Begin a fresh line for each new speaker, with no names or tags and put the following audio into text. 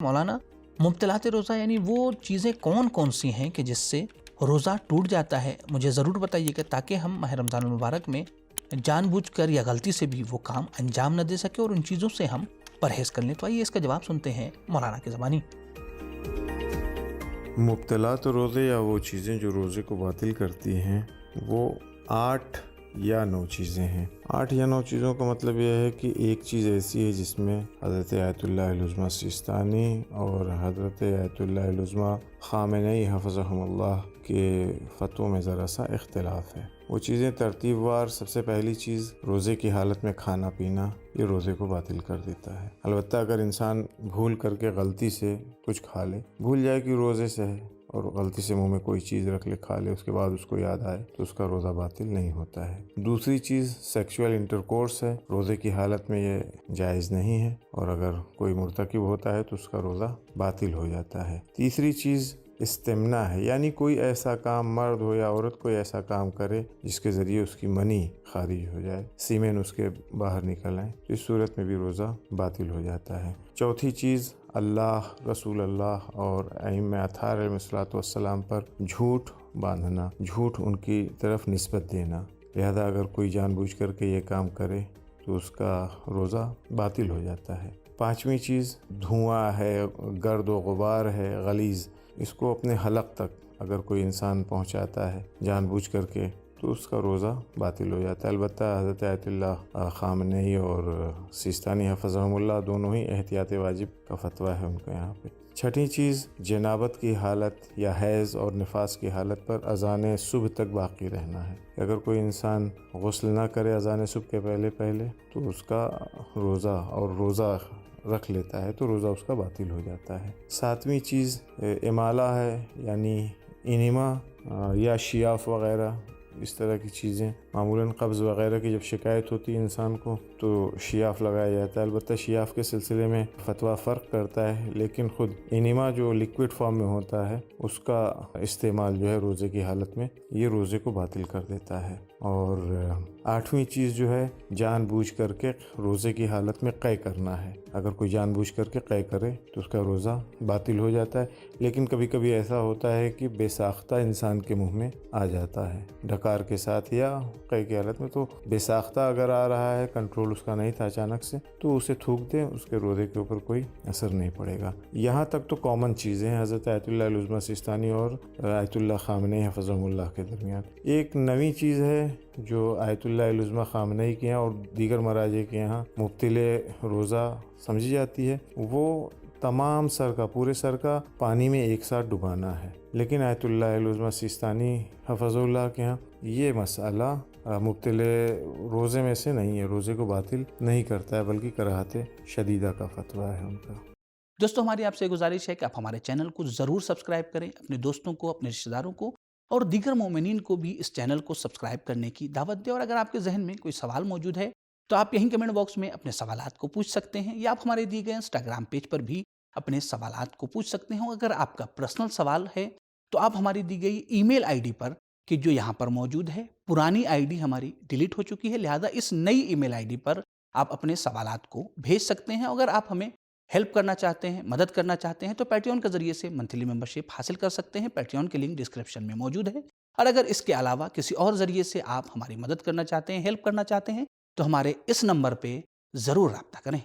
مولانا مبتلات روزہ یعنی وہ چیزیں کون کون سی ہیں کہ جس سے روزہ ٹوٹ جاتا ہے؟ مجھے ضرور بتائیے گا تاکہ ہم ماہ رمضان المبارک میں جان بوجھ کر یا غلطی سے بھی وہ کام انجام نہ دے سکے اور ان چیزوں سے ہم پرہیز کر لیں۔ تو آئیے اس کا جواب سنتے ہیں مولانا کی زبانی۔
مبتلات روزے یا وہ چیزیں جو روزے کو باطل کرتی ہیں وہ 8 یا 9 چیزیں ہیں۔ 8 یا 9 چیزوں کا مطلب یہ ہے کہ ایک چیز ایسی ہے جس میں حضرت آیت اللہ العظمیٰ سیستانی اور حضرت آیت اللہ العظمیٰ خامنئی حفظہم اللہ کے فتووں میں ذرا سا اختلاف ہے۔ وہ چیزیں ترتیب وار، سب سے پہلی چیز روزے کی حالت میں کھانا پینا، یہ روزے کو باطل کر دیتا ہے۔ البتہ اگر انسان بھول کر کے غلطی سے کچھ کھا لے، بھول جائے کہ روزے سے ہے اور غلطی سے منہ میں کوئی چیز رکھ لے کھا لے، اس کے بعد اس کو یاد آئے تو اس کا روزہ باطل نہیں ہوتا ہے۔ دوسری چیز سیکشول انٹرکورس ہے، روزے کی حالت میں یہ جائز نہیں ہے اور اگر کوئی مرتکب ہوتا ہے تو اس کا روزہ باطل ہو جاتا ہے۔ تیسری چیز استمنا ہے، یعنی کوئی ایسا کام، مرد ہو یا عورت، کوئی ایسا کام کرے جس کے ذریعے اس کی منی خارج ہو جائے، سیمن اس کے باہر نکل آئے، اس صورت میں بھی روزہ باطل ہو جاتا ہے۔ چوتھی چیز اللہ، رسول اللہ اور ائمہ اطہار علیہ الصلوۃ والسلام پر جھوٹ باندھنا، جھوٹ ان کی طرف نسبت دینا، لہذا اگر کوئی جان بوجھ کر کے یہ کام کرے تو اس کا روزہ باطل ہو جاتا ہے۔ پانچویں چیز دھواں ہے، گرد و غبار ہے غلیظ، اس کو اپنے حلق تک اگر کوئی انسان پہنچاتا ہے جان بوجھ کر کے تو اس کا روزہ باطل ہو جاتا ہے۔ البتہ حضرت آیت اللہ خامنئی اور سیستانی حفظہم اللہ دونوں ہی احتیاط واجب کا فتویٰ ہے ان کا یہاں پہ۔ چھٹی چیز جنابت کی حالت یا حیض اور نفاس کی حالت پر اذان صبح تک باقی رہنا ہے۔ اگر کوئی انسان غسل نہ کرے اذان صبح کے پہلے تو اس کا روزہ رکھ لیتا ہے تو روزہ اس کا باطل ہو جاتا ہے۔ ساتویں چیز امالہ ہے، یعنی انیما یا شیاف وغیرہ اس طرح کی چیزیں، معمولاً قبض وغیرہ کی جب شکایت ہوتی ہے انسان کو تو شیاف لگایا جاتا ہے۔ البتہ شیاف کے سلسلے میں فتویٰ فرق کرتا ہے، لیکن خود انیما جو لیکوڈ فارم میں ہوتا ہے اس کا استعمال جو ہے روزے کی حالت میں یہ روزے کو باطل کر دیتا ہے۔ اور 8ویں چیز جو ہے جان بوجھ کر کے روزے کی حالت میں قے کرنا ہے۔ اگر کوئی جان بوجھ کر کے قے کرے تو اس کا روزہ باطل ہو جاتا ہے، لیکن کبھی کبھی ایسا ہوتا ہے کہ بے ساختہ انسان کے منہ میں آ جاتا ہے ڈکار کے ساتھ یا قے کی حالت میں، تو بے ساختہ اگر آ رہا ہے، کنٹرول اس کا نہیں تھا اچانک سے، تو اسے تھوک دیں، اس کے روزے کے اوپر کوئی اثر نہیں پڑے گا۔ یہاں تک تو کامن چیزیں ہیں حضرت آیت اللہ العظمیٰ سیستانی اور آیت اللہ خامنئی حفظہم اللہ کے درمیان۔ ایک نئی چیز ہے جو آیت اللہ العظمیٰ خامنئی کے یہاں اور دیگر مراجع کے یہاں مبتل روزہ سمجھی جاتی ہے، وہ تمام سر کا، پورے سر کا پانی میں ایک ساتھ ڈبانا ہے، لیکن آیت اللہ العظمیٰ سیستانی حفظہ اللہ کے ہاں یہ مسئلہ مبتل روزے میں سے نہیں ہے، روزے کو باطل نہیں کرتا ہے، بلکہ کراہت شدیدہ کا فتویٰ ہے ان کا۔
دوستو ہماری آپ سے گزارش ہے کہ آپ ہمارے چینل کو ضرور سبسکرائب کریں، اپنے دوستوں کو، اپنے رشتہ داروں کو اور دیگر مومنین کو بھی اس چینل کو سبسکرائب کرنے کی دعوت دیں۔ اور اگر آپ کے ذہن میں کوئی سوال موجود ہے تو آپ یہیں کمنٹ باکس میں اپنے سوالات کو پوچھ سکتے ہیں، یا آپ ہمارے دیے گئے انسٹاگرام پیج پر بھی اپنے سوالات کو پوچھ سکتے ہیں۔ اگر آپ کا پرسنل سوال ہے تو آپ ہماری دی گئی ای میل آئی ڈی پر، کہ جو یہاں پر موجود ہے، پرانی آئی ڈی ہماری ڈیلیٹ ہو چکی ہے، لہذا اس نئی ای میل آئی ڈی پر آپ اپنے سوالات کو بھیج سکتے ہیں۔ اگر آپ ہمیں ہیلپ کرنا چاہتے ہیں، مدد کرنا چاہتے ہیں، تو پیٹریون کے ذریعے سے منتھلی ممبرشپ حاصل کر سکتے ہیں۔ پیٹریون کی لنک ڈسکرپشن میں موجود ہے۔ اور اگر اس کے علاوہ کسی اور ذریعے سے آپ ہماری مدد کرنا چاہتے ہیں، ہیلپ کرنا چاہتے ہیں، تو ہمارے اس نمبر پہ ضرور رابطہ کریں۔